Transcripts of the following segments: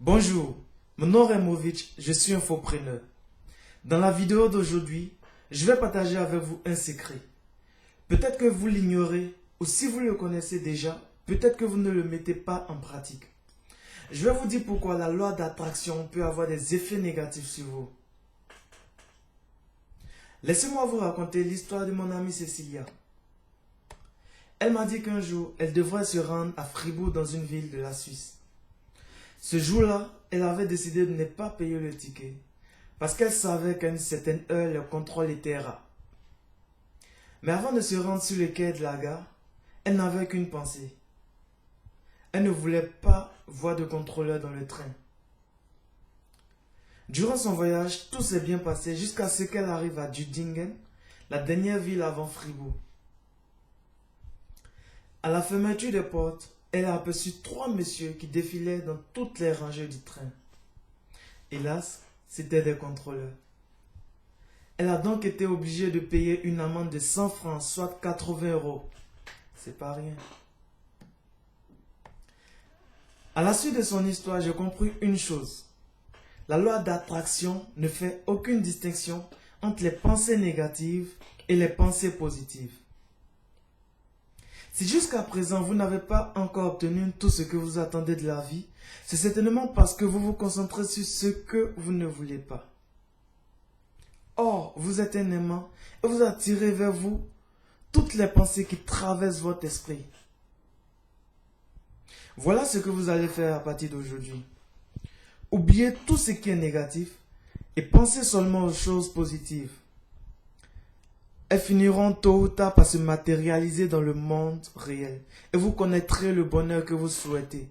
Bonjour, mon nom est Movic, je suis infopreneur. Dans la vidéo d'aujourd'hui, je vais partager avec vous un secret. Peut-être que vous l'ignorez ou si vous le connaissez déjà, peut-être que vous ne le mettez pas en pratique. Je vais vous dire pourquoi la loi d'attraction peut avoir des effets négatifs sur vous. Laissez-moi vous raconter l'histoire de mon amie Cécilia. Elle m'a dit qu'un jour, elle devrait se rendre à Fribourg dans une ville de la Suisse. Ce jour-là, elle avait décidé de ne pas payer le ticket parce qu'elle savait qu'à une certaine heure, le contrôle était rare. Mais avant de se rendre sur le quai de la gare, elle n'avait qu'une pensée. Elle ne voulait pas voir de contrôleur dans le train. Durant son voyage, tout s'est bien passé jusqu'à ce qu'elle arrive à Düdingen, la dernière ville avant Fribourg. À la fermeture des portes, elle a aperçu 3 messieurs qui défilaient dans toutes les rangées du train. Hélas, c'étaient des contrôleurs. Elle a donc été obligée de payer une amende de 100 francs, soit 80 €. C'est pas rien. À la suite de son histoire, j'ai compris une chose. La loi d'attraction ne fait aucune distinction entre les pensées négatives et les pensées positives. Si jusqu'à présent vous n'avez pas encore obtenu tout ce que vous attendez de la vie, c'est certainement parce que vous vous concentrez sur ce que vous ne voulez pas. Or, vous êtes un aimant et vous attirez vers vous toutes les pensées qui traversent votre esprit. Voilà ce que vous allez faire à partir d'aujourd'hui. Oubliez tout ce qui est négatif et pensez seulement aux choses positives. Elles finiront tôt ou tard par se matérialiser dans le monde réel et vous connaîtrez le bonheur que vous souhaitez.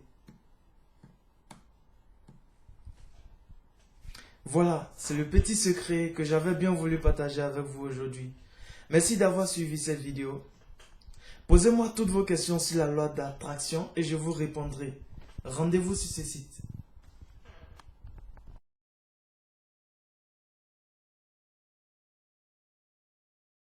Voilà, c'est le petit secret que j'avais bien voulu partager avec vous aujourd'hui. Merci d'avoir suivi cette vidéo. Posez-moi toutes vos questions sur la loi d'attraction et je vous répondrai. Rendez-vous sur ce site.